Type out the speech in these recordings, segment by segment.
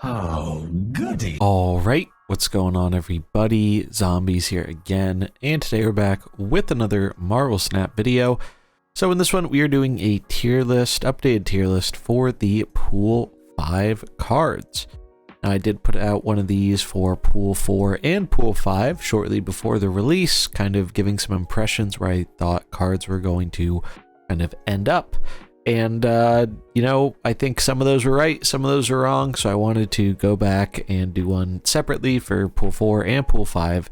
Oh, goody. All right, what's going on, everybody? Zombies here again, and today we're back with another Marvel Snap video. So in this one, we are doing a tier list, updated tier list for the Pool 5 cards. Now, I did put out one of these for Pool 4 and Pool 5 shortly before the release, kind of giving some impressions where I thought cards were going to kind of end up. And, you know, I think some of those were right, some of those were wrong, so I wanted to go back and do one separately for Pool 4 and Pool 5,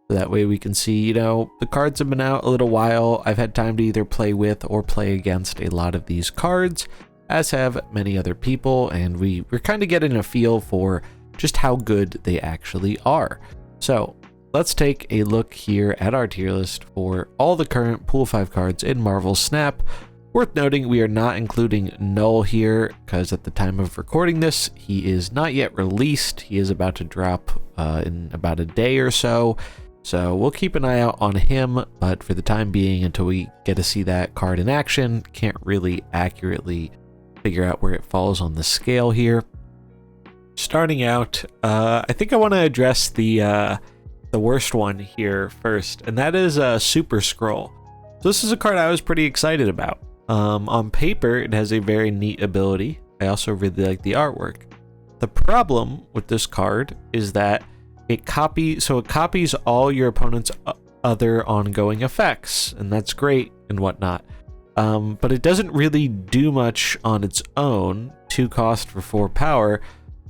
so that way we can see, you know, the cards have been out a little while. I've had time to either play with or play against a lot of these cards, as have many other people, and we're kind of getting a feel for just how good they actually are. So, let's take a look here at our tier list for all the current Pool 5 cards in Marvel Snap. Worth noting, we are not including Null here, because at the time of recording this, he is not yet released. He is about to drop in about a day or so. So we'll keep an eye out on him, but for the time being, until we get to see that card in action, can't really accurately figure out where it falls on the scale here. Starting out, I think I want to address the worst one here first, and that is Super Skrull. So this is a card I was pretty excited about. On paper, it has a very neat ability. I also really like the artwork. The problem with this card is that it copies all your opponent's other ongoing effects, and that's great and whatnot. But it doesn't really do much on its own. 2 cost for 4 power,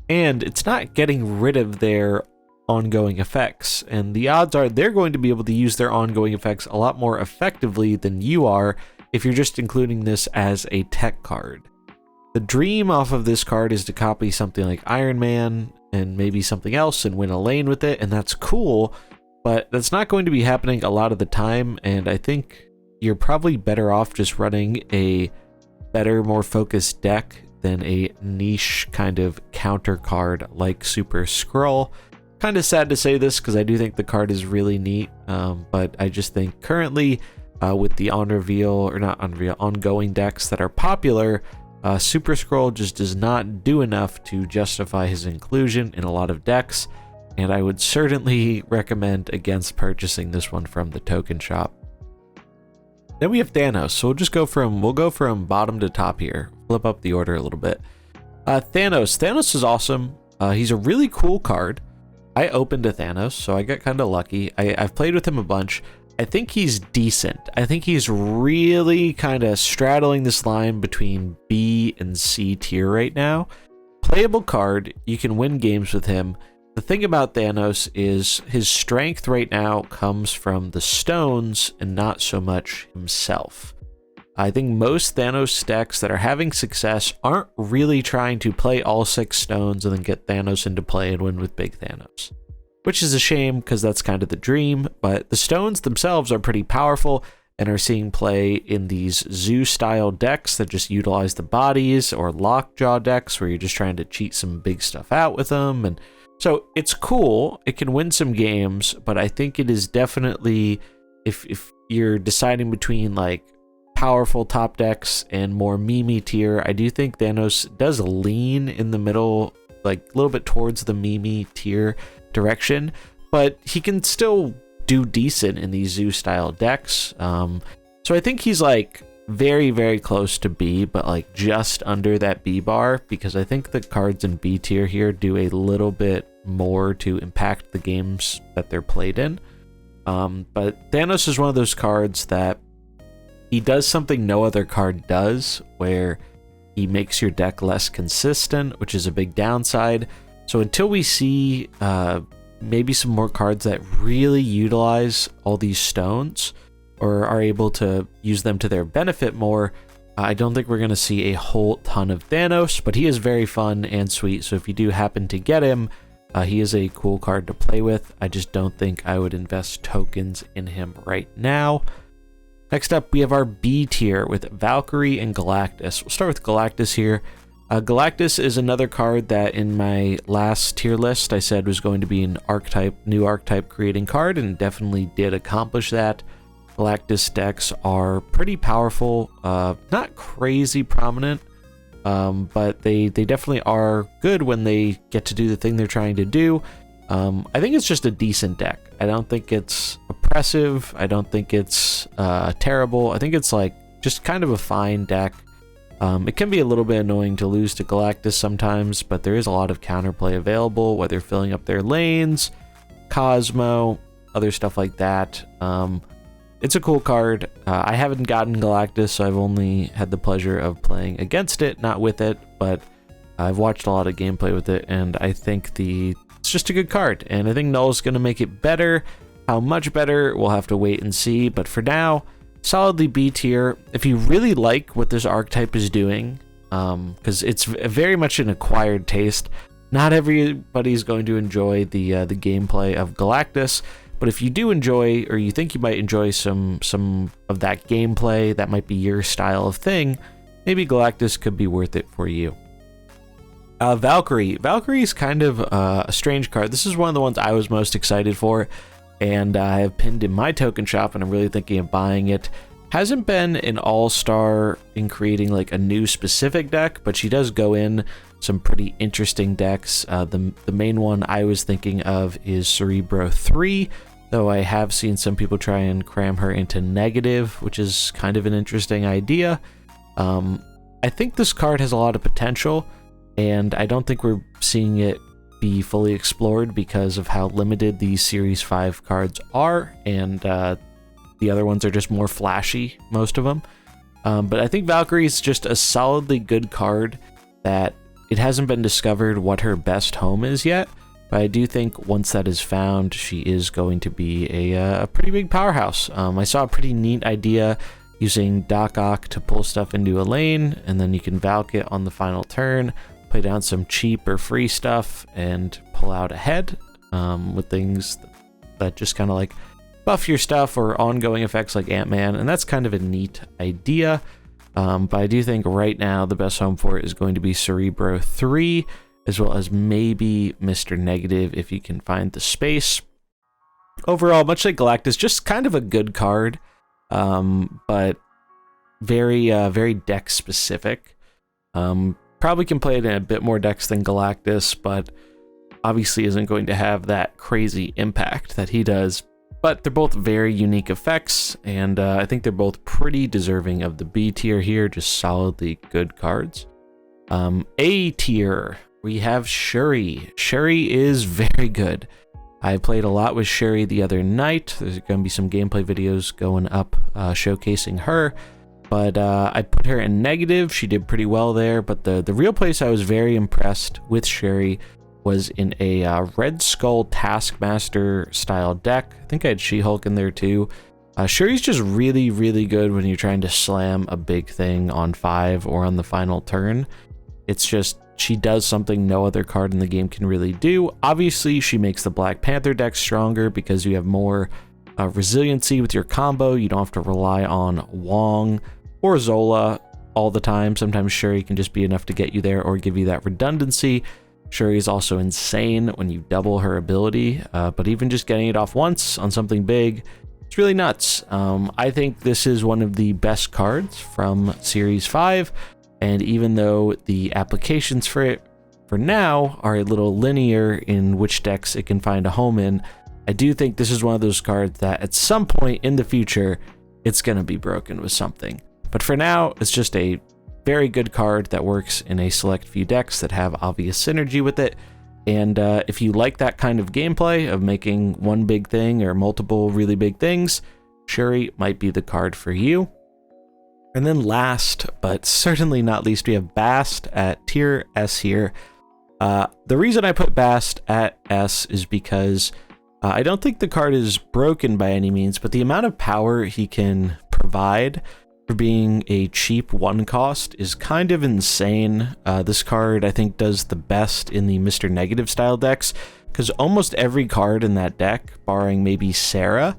and it's not getting rid of their ongoing effects. And the odds are they're going to be able to use their ongoing effects a lot more effectively than you are if you're just including this as a tech card. The dream off of this card is to copy something like Iron Man and maybe something else and win a lane with it, and that's cool, but that's not going to be happening a lot of the time, and I think you're probably better off just running a better, more focused deck than a niche kind of counter card like Super Skrull. Kind of sad to say this because I do think the card is really neat, but I just think currently with the ongoing decks that are popular, Super Skrull just does not do enough to justify his inclusion in a lot of decks, and I would certainly recommend against purchasing this one from the token shop. Then we have Thanos, so we'll go from bottom to top here, flip up the order a little bit. Thanos is awesome. He's a really cool card. I opened a Thanos, so I got kind of lucky. I've played with him a bunch. I think he's decent. I think he's really kind of straddling this line between B and C tier right now. Playable card, you can win games with him. The thing about Thanos is his strength right now comes from the stones and not so much himself. I think most Thanos decks that are having success aren't really trying to play all 6 stones and then get Thanos into play and win with big Thanos, which is a shame because that's kind of the dream, but the stones themselves are pretty powerful and are seeing play in these zoo-style decks that just utilize the bodies, or lockjaw decks where you're just trying to cheat some big stuff out with them. And so it's cool, it can win some games, but I think it is definitely, if you're deciding between like powerful top decks and more meme tier, I do think Thanos does lean in the middle, like a little bit towards the meme tier direction, but he can still do decent in these zoo style decks. So I think he's like very, very close to B, but like just under that B bar, because I think the cards in B tier here do a little bit more to impact the games that they're played in. But Thanos is one of those cards that he does something no other card does, where he makes your deck less consistent, which is a big downside. So until we see maybe some more cards that really utilize all these stones or are able to use them to their benefit more, I don't think we're going to see a whole ton of Thanos, but he is very fun and sweet. So if you do happen to get him, he is a cool card to play with. I just don't think I would invest tokens in him right now. Next up, we have our B tier with Valkyrie and Galactus. We'll start with Galactus here. Galactus is another card that in my last tier list I said was going to be an new archetype creating card, and definitely did accomplish that. Galactus decks are pretty powerful, not crazy prominent but they definitely are good when they get to do the thing they're trying to do. I think it's just a decent deck. I don't think it's oppressive. I don't think it's terrible. I think it's like just kind of a fine deck. It can be a little bit annoying to lose to Galactus sometimes, but there is a lot of counterplay available, whether filling up their lanes, Cosmo, other stuff like that. It's a cool card. I haven't gotten Galactus, so I've only had the pleasure of playing against it, not with it, but I've watched a lot of gameplay with it, and I think it's just a good card, and I think Null's going to make it better. How much better, we'll have to wait and see, but for now, solidly B tier. If you really like what this archetype is doing, because it's very much an acquired taste, not everybody's going to enjoy the gameplay of Galactus, but if you do enjoy, or you think you might enjoy some of that gameplay, that might be your style of thing, maybe Galactus could be worth it for you. Valkyrie. Valkyrie's kind of a strange card. This is one of the ones I was most excited for, and I have pinned in my token shop, and I'm really thinking of buying it. Hasn't been an all-star in creating like a new specific deck, but she does go in some pretty interesting decks. The main one I was thinking of is Cerebro 3, though I have seen some people try and cram her into negative, which is kind of an interesting idea. I think this card has a lot of potential, and I don't think we're seeing it be fully explored because of how limited these Series 5 cards are, and the other ones are just more flashy, most of them. But I think Valkyrie is just a solidly good card that it hasn't been discovered what her best home is yet, but I do think once that is found, she is going to be a pretty big powerhouse. I saw a pretty neat idea using Doc Ock to pull stuff into a lane, and then you can Valk it on the final turn, play down some cheap or free stuff, and pull out ahead with things that just kind of like buff your stuff or ongoing effects like Ant-Man, and that's kind of a neat idea. But I do think right now the best home for it is going to be Cerebro 3, as well as maybe Mr. Negative if you can find the space. Overall, much like Galactus, just kind of a good card, but very deck specific. Probably can play it in a bit more decks than Galactus, but obviously isn't going to have that crazy impact that he does. But they're both very unique effects, and I think they're both pretty deserving of the B tier here, just solidly good cards. A tier, we have Shuri. Shuri is very good. I played a lot with Shuri the other night. There's going to be some gameplay videos going up showcasing her, but I put her in negative. She did pretty well there, but the real place I was very impressed with Shuri was in a Red Skull Taskmaster style deck. I think I had She-Hulk in there too. Shuri's just really good when you're trying to slam a big thing on 5 or on the final turn. It's just, she does something no other card in the game can really do. Obviously, she makes the Black Panther deck stronger because you have more resiliency with your combo. You don't have to rely on Wong or Zola all the time. Sometimes Shuri can just be enough to get you there or give you that redundancy. Shuri is also insane when you double her ability, but even just getting it off once on something big, it's really nuts. I think this is one of the best cards from Series 5, and even though the applications for it for now are a little linear in which decks it can find a home in, I do think this is one of those cards that at some point in the future, it's going to be broken with something. But for now, it's just a very good card that works in a select few decks that have obvious synergy with it. And if you like that kind of gameplay of making one big thing or multiple really big things, Shuri might be the card for you. And then last, but certainly not least, we have Bast at tier S here. The reason I put Bast at S is because I don't think the card is broken by any means, but the amount of power he can provide for being a cheap one cost is kind of insane. This card I think does the best in the Mr. Negative style decks, because almost every card in that deck, barring maybe Sarah,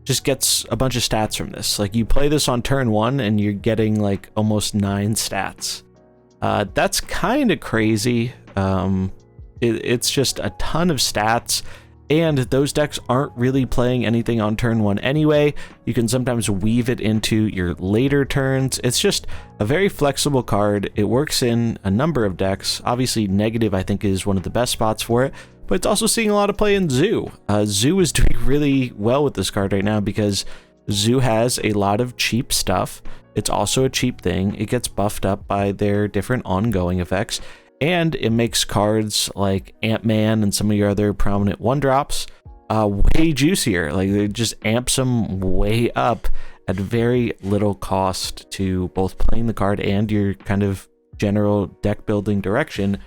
just gets a bunch of stats from this. Like, you play this on turn 1 and you're getting like almost 9 stats. That's kind of crazy. It's just a ton of stats, And those decks aren't really playing anything on turn 1 anyway. You can sometimes weave it into your later turns. It's just a very flexible card. It works in a number of decks. Obviously, negative I think is one of the best spots for it, but it's also seeing a lot of play in Zoo. Zoo is doing really well with this card right now because Zoo has a lot of cheap stuff. It's also a cheap thing. It gets buffed up by their different ongoing effects. And it makes cards like Ant-Man and some of your other prominent 1-drops way juicier. Like, it just amps them way up at very little cost to both playing the card and your kind of general deck building direction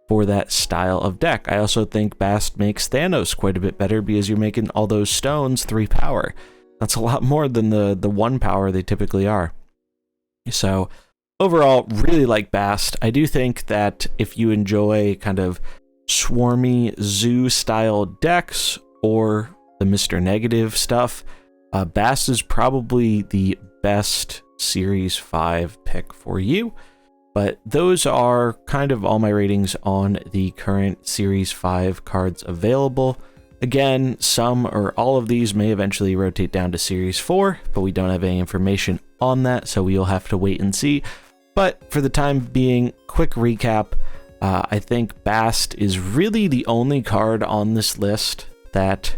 for that style of deck. I also think Bast makes Thanos quite a bit better because you're making all those stones 3 power. That's a lot more than the 1 power they typically are. So overall, really like Bast. I do think that if you enjoy kind of swarmy Zoo style decks or the Mr. Negative stuff, Bast is probably the best Series 5 pick for you. But those are kind of all my ratings on the current Series 5 cards available. Again, some or all of these may eventually rotate down to Series 4, but we don't have any information on that, so we'll have to wait and see. But for the time being, quick recap, I think Bast is really the only card on this list that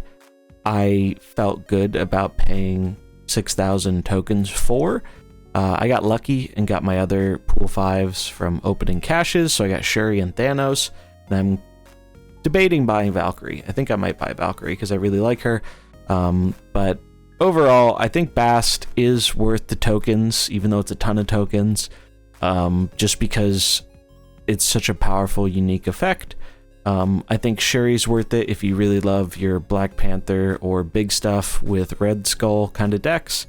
I felt good about paying 6,000 tokens for. I got lucky and got my other pool 5s from opening caches, so I got Shuri and Thanos, and I'm debating buying Valkyrie. I think I might buy Valkyrie because I really like her, but overall, I think Bast is worth the tokens, even though it's a ton of tokens. Just because it's such a powerful, unique effect. I think Shuri's worth it if you really love your Black Panther or big stuff with Red Skull kind of decks.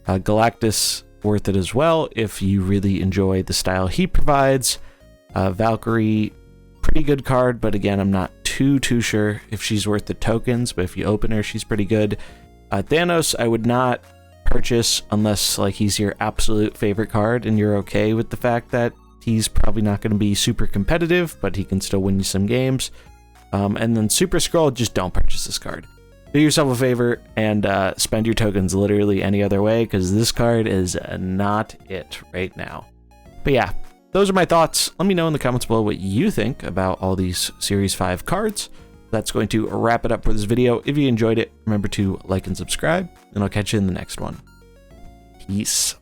Galactus, worth it as well if you really enjoy the style he provides. Valkyrie, pretty good card, but again, I'm not too sure if she's worth the tokens, but if you open her, she's pretty good. Thanos, I would not purchase unless like he's your absolute favorite card and you're okay with the fact that he's probably not going to be super competitive, but he can still win you some games. And then Super Skrull, just don't purchase this card. Do yourself a favor and spend your tokens literally any other way, because this card is not it right now. But yeah, those are my thoughts. Let me know in the comments below what you think about all these Series 5 cards. That's going to wrap it up for this video. If you enjoyed it, remember to like and subscribe, and I'll catch you in the next one. Peace.